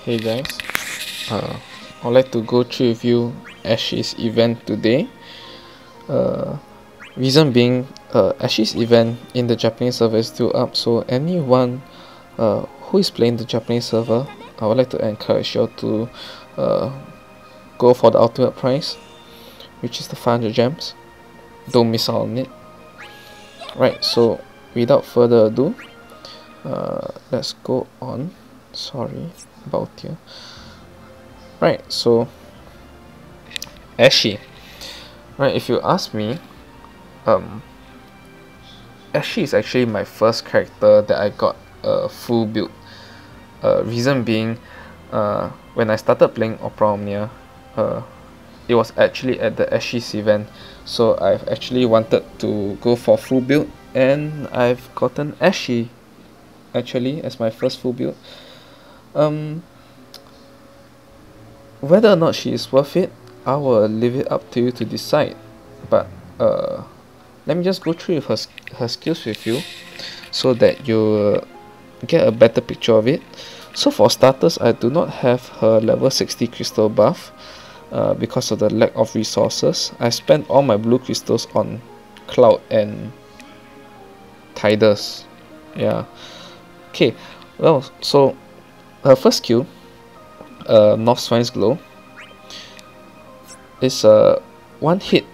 Hey guys, I'd like to go through with you Ashe's event today. Reason being, Ashe's event in the Japanese server is still up, so anyone who is playing the Japanese server, I would like to encourage you to go for the ultimate prize, which is the 500 gems. Don't miss out on it. Right, so without further ado, let's go on. Sorry about here. Right, so Ashe. Right, if you ask me, Ashe is actually my first character that I got a full build. Reason being, when I started playing Opera Omnia, it was actually at the Ashe's event, so I've actually wanted to go for full build, and I've gotten Ashe actually as my first full build. Whether or not she is worth it, I will leave it up to you to decide. But let me just go through with her skills with you, so that you get a better picture of it. So for starters, I do not have her level 60 crystal buff because of the lack of resources. I spent all my blue crystals on Cloud and Tidus. Yeah. Okay. Well, so her first skill, North Swine's Glow, is a one hit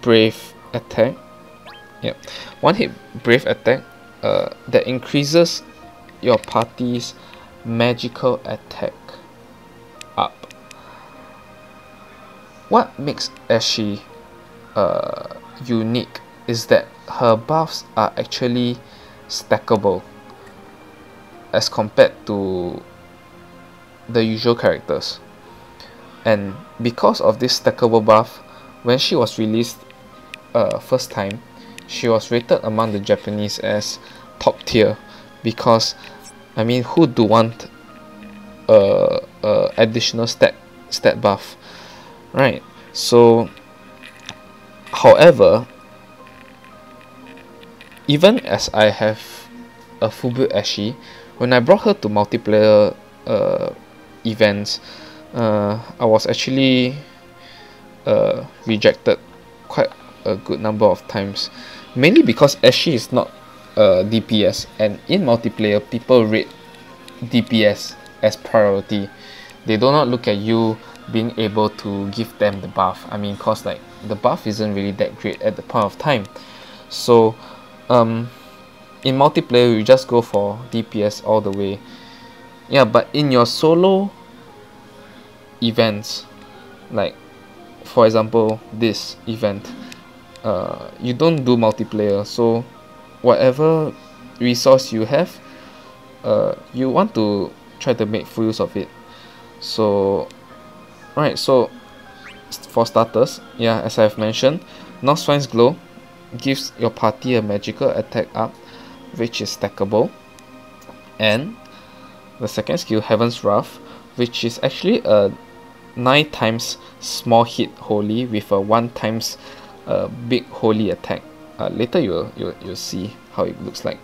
brave attack. Yep, one hit brave attack that increases your party's magical attack up. What makes Ashe unique is that her buffs are actually stackable as compared to the usual characters, and because of this stackable buff, when she was released first time, she was rated among the Japanese as top tier, because I mean, who do want additional stat buff, right? So however, even as I have a full build Ashe, when I brought her to multiplayer events, I was actually rejected quite a good number of times, mainly because Ashe is not DPS, and in multiplayer people rate DPS as priority. They do not look at you being able to give them the buff. I mean, cause like the buff isn't really that great at the point of time. So in multiplayer you just go for DPS all the way. Yeah, but in your solo events, like for example this event, you don't do multiplayer, so whatever resource you have, you want to try to make full use of it. So right, so for starters, yeah, as I've mentioned, North Swine's Glow gives your party a magical attack up, which is stackable, and the second skill, Heaven's Wrath, which is actually a 9 times small hit holy with a 1 times big holy attack. Later you'll see how it looks like.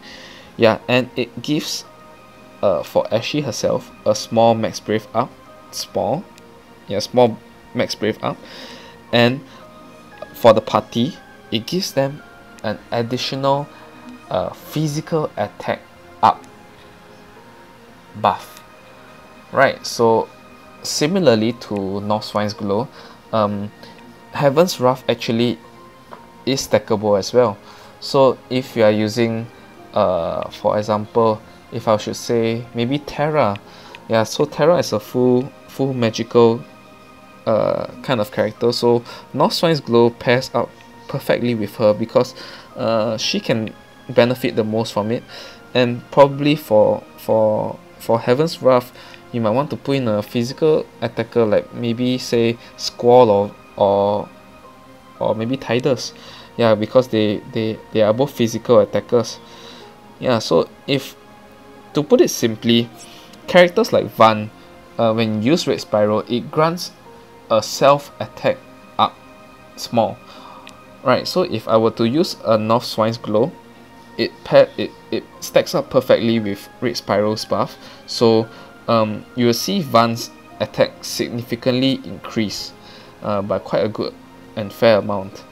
Yeah, and it gives for Ashe herself a small max brave up, small max brave up, and for the party it gives them an additional physical attack up buff. Right, so similarly to North Swine's Glow, Heaven's Wrath actually is stackable as well. So if you are using for example, if I should say maybe Terra, yeah, so Terra is a full magical kind of character, so North Swine's Glow pairs up perfectly with her, because she can benefit the most from it. And probably for Heaven's Wrath, you might want to put in a physical attacker, like maybe say Squall or maybe Tidus. Yeah, because they are both physical attackers. Yeah, so if to put it simply, characters like Vaan, when you use Red Spiral, it grants a self attack up small. Right, so if I were to use a North Swine's Glow, it stacks up perfectly with Red Spiral's buff. So you will see Vaan's attack significantly increase by quite a good and fair amount.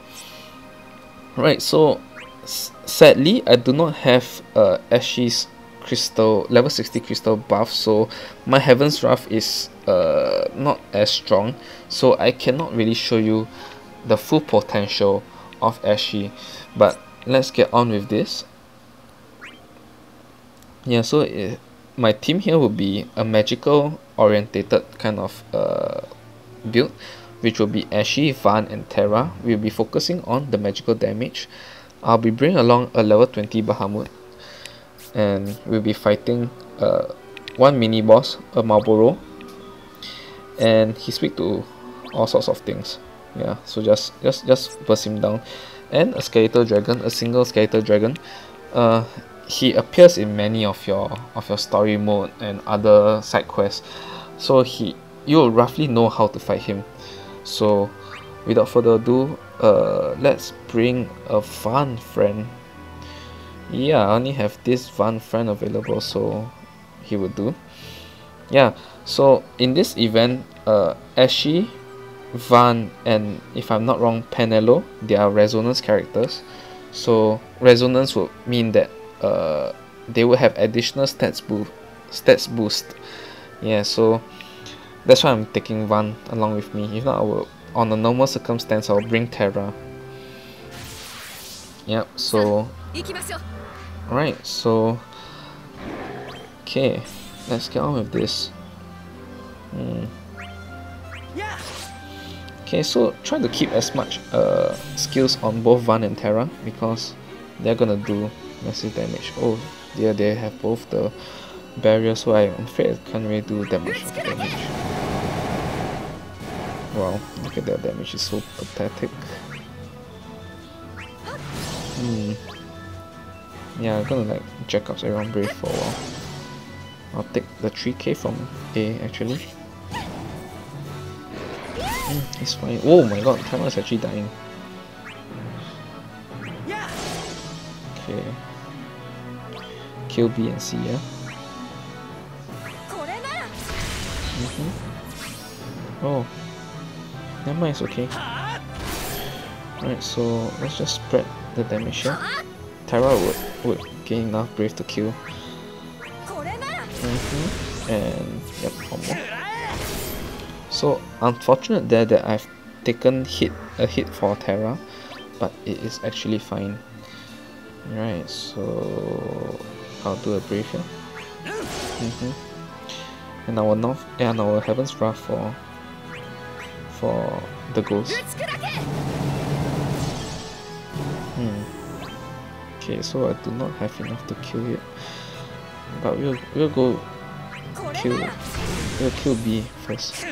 Right, so sadly I do not have Ashe's crystal level 60 crystal buff, so my Heaven's Wrath is not as strong, so I cannot really show you the full potential of Ashe. But let's get on with this. Yeah, so my team here will be a magical orientated kind of build, which will be Ashe, Vaan and Terra. We'll be focusing on the magical damage. I'll be bringing along a level 20 Bahamut, and we'll be fighting one mini boss, a Marlboro, and he's weak to all sorts of things. Yeah, so just burst him down. And a skeletal dragon, a single skeletal dragon. He appears in many of your story mode and other side quests, so you'll roughly know how to fight him. So without further ado, let's bring a Vaan friend. Yeah, I only have this Vaan friend available, so he would do. Yeah, so in this event, Ashe, Vaan, and if I'm not wrong, Penelo, they are resonance characters. So resonance would mean that they will have additional stats boost. Yeah, so that's why I'm taking Vaan along with me. If not, I will, on a normal circumstance, I'll bring Terra. Yep, so alright, so okay, let's get on with this. Okay, so try to keep as much skills on both Vaan and Terra, because they're gonna do massive damage. Oh dear, they have both the barriers, so I'm afraid I can't really do that much of damage. Wow, look at their damage, it's so pathetic. Yeah, I'm gonna like jack up everyone brave for a while. I'll take the 3k from A actually. It's fine. Oh my god, Terra is actually dying. Okay. Kill B and C, yeah? Oh. Never mind, it's okay. Alright, so let's just spread the damage here. Terra would gain enough brave to kill. And yep, one more. So unfortunate there that I've taken a hit for Terra, but it is actually fine. Right, so I'll do a brave here. And our Heaven's Wrath for the ghost. Okay, so I do not have enough to kill it, but we'll go kill B first,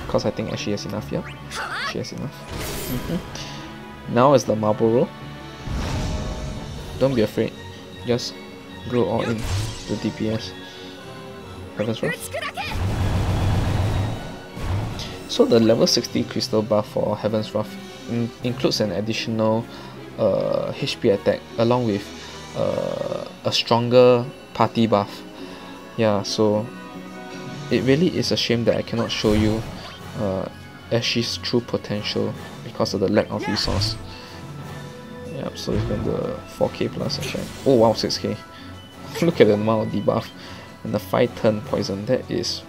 because I think Ashe has enough. Yeah, she has enough. Now is the Marlboro. Don't be afraid, just go all in to DPS. Heaven's Wrath. So the level 60 crystal buff for Heaven's Wrath includes an additional HP attack along with a stronger party buff. Yeah, so it really is a shame that I cannot show you Ashe's true potential because of the lack of resource. Yep, so it's been the 4k plus attack. Oh wow, 6k. Look at the amount of debuff. And the 5-turn poison, that is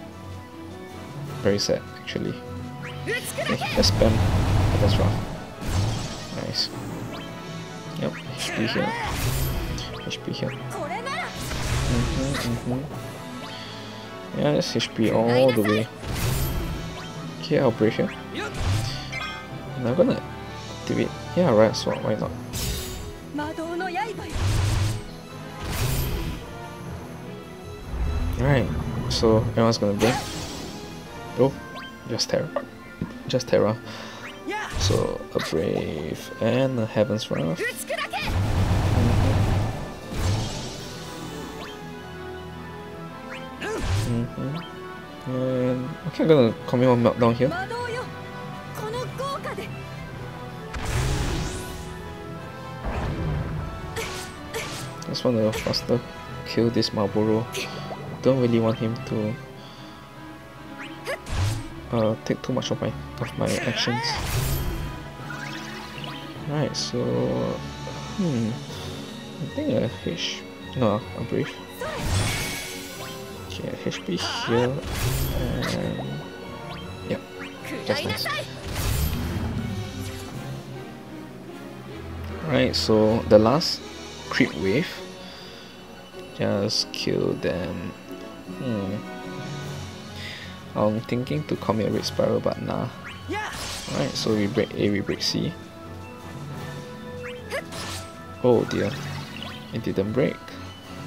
very sad actually. Okay, let's spam Heaven's Wrath. Nice. Yep, HP here. HP here. Yeah, that's HP all the way. Okay, I'll brave here. And I'm gonna activate. Yeah, right, so why not? Alright, so everyone's gonna brave. Oh, just Terra. Just Terra. So a brave and a Heaven's Wrath. And okay, I'm gonna commit one meltdown here. Just want to faster kill this Marlboro don't really want him to take too much of my actions. Right, so I think a brief. Okay, a HP here, and yep, that's nice. Right, so the last creep wave, just kill them. I'm thinking to commit a red spiral, but nah. Right, so we break A, we break C. Oh dear, it didn't break.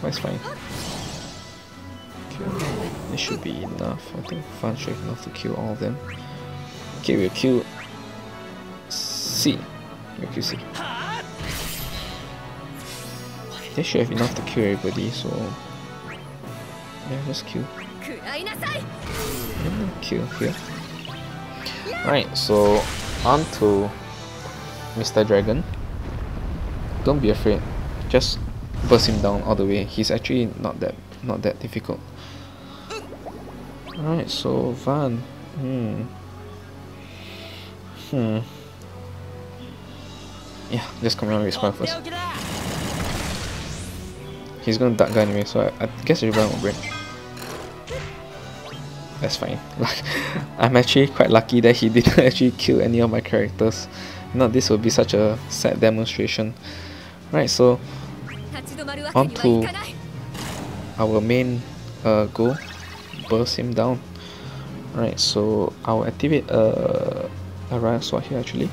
That's fine. Okay, this should be enough. I think Vaan should have enough to kill all of them. Okay, we'll kill C. We'll kill C. They should have enough to kill everybody, so yeah, just kill. And kill here. Right, so on to Mr. Dragon. Don't be afraid. Just burst him down all the way. He's actually not that difficult. Alright, so Vaan. Yeah, just come around with Spell first. He's gonna duck guy anyway, so I guess everyone will break. That's fine. Like, I'm actually quite lucky that he didn't actually kill any of my characters. If not, this would be such a sad demonstration. Right, so on to our main goal, burst him down. Right, so I'll activate a riot sword here actually.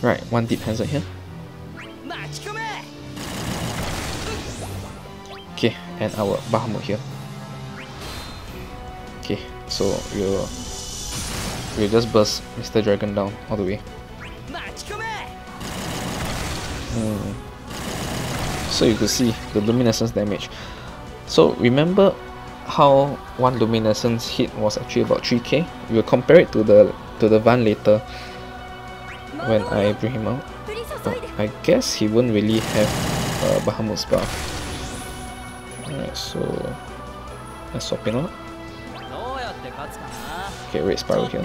Right, one deep hands here. Okay, and our Bahamut here. Okay, so we'll just burst Mr. Dragon down all the way. So you could see the luminescence damage. So remember how one luminescence hit was actually about 3k? We'll compare it to the Vaan later when I bring him out. But I guess he won't really have Bahamut's buff. Alright, so let's swap him out. Okay, red spiral here.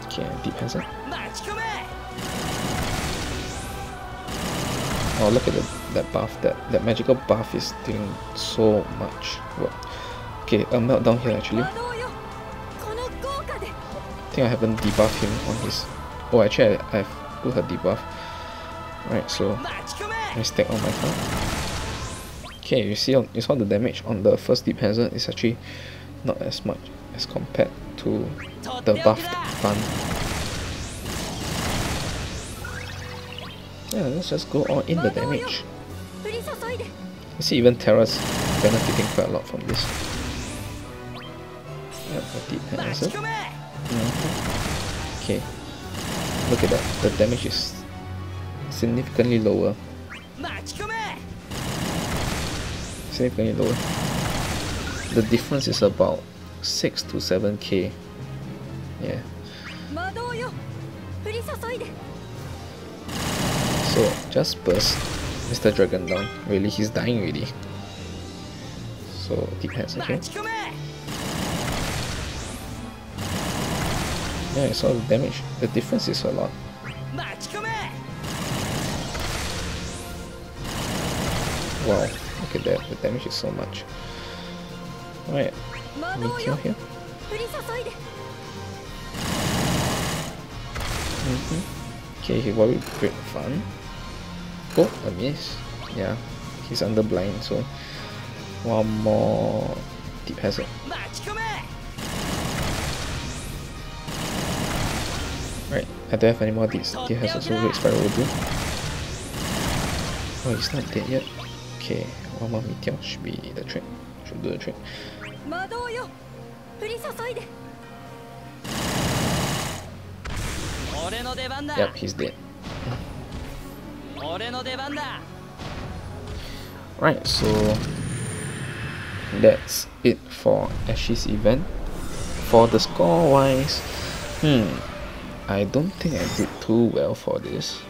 Okay, deep hazard. Oh, look at that buff. That magical buff is doing so much work. Okay, a meltdown here actually. I think I haven't debuffed him on his. Oh, actually I've put her debuff. Right, so I stack on my card. Okay, you saw the damage on the first deep hazard is actually not as much as compared to the buffed Vaan. Yeah, let's just go all in the damage. You see, even Terra's benefiting quite a lot from this. Yeah, a deep hazard. Okay, look at that. The damage is significantly lower. Significantly lower. The difference is about 6 to 7k. Yeah. So just burst Mr. Dragon down. Really, he's dying already. So deep hands, okay. Yeah, I saw the damage. The difference is a lot. Wow, look at that. The damage is so much. Alright, Meteor here. Okay, he worried great fun. Oh, a miss. Yeah, he's under blind, so one more deep hazard. Right, I don't have any more deep hazards, so red spiral will do. Oh, he's not dead yet. Okay, one more meteor should be the trick. Should do the trick. Yep, he's dead. Right, so that's it for Ashe's event. For the score wise, I I don't think I did too well for this.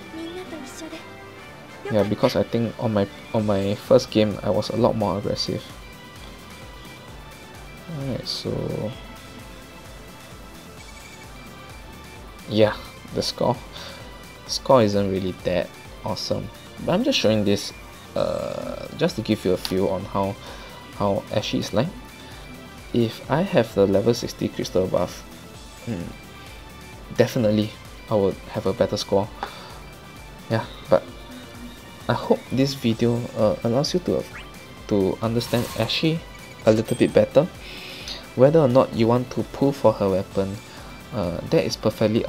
Yeah, because I think on my first game I was a lot more aggressive. Alright, so yeah, the score isn't really that awesome, but I'm just showing this just to give you a feel on how Ashe is like. If I have the level 60 crystal buff, definitely I would have a better score. Yeah, but I hope this video allows you to understand Ashe a little bit better. Whether or not you want to pull for her weapon, that is perfectly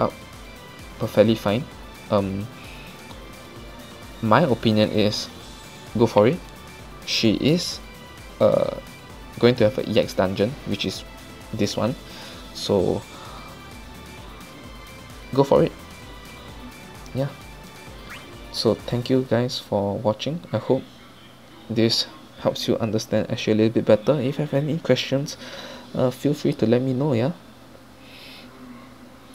fine. My opinion is go for it. She is going to have an EX dungeon, which is this one, so go for it. Yeah, so thank you guys for watching. I hope this helps you understand Ashe a little bit better. If you have any questions, feel free to let me know. Yeah.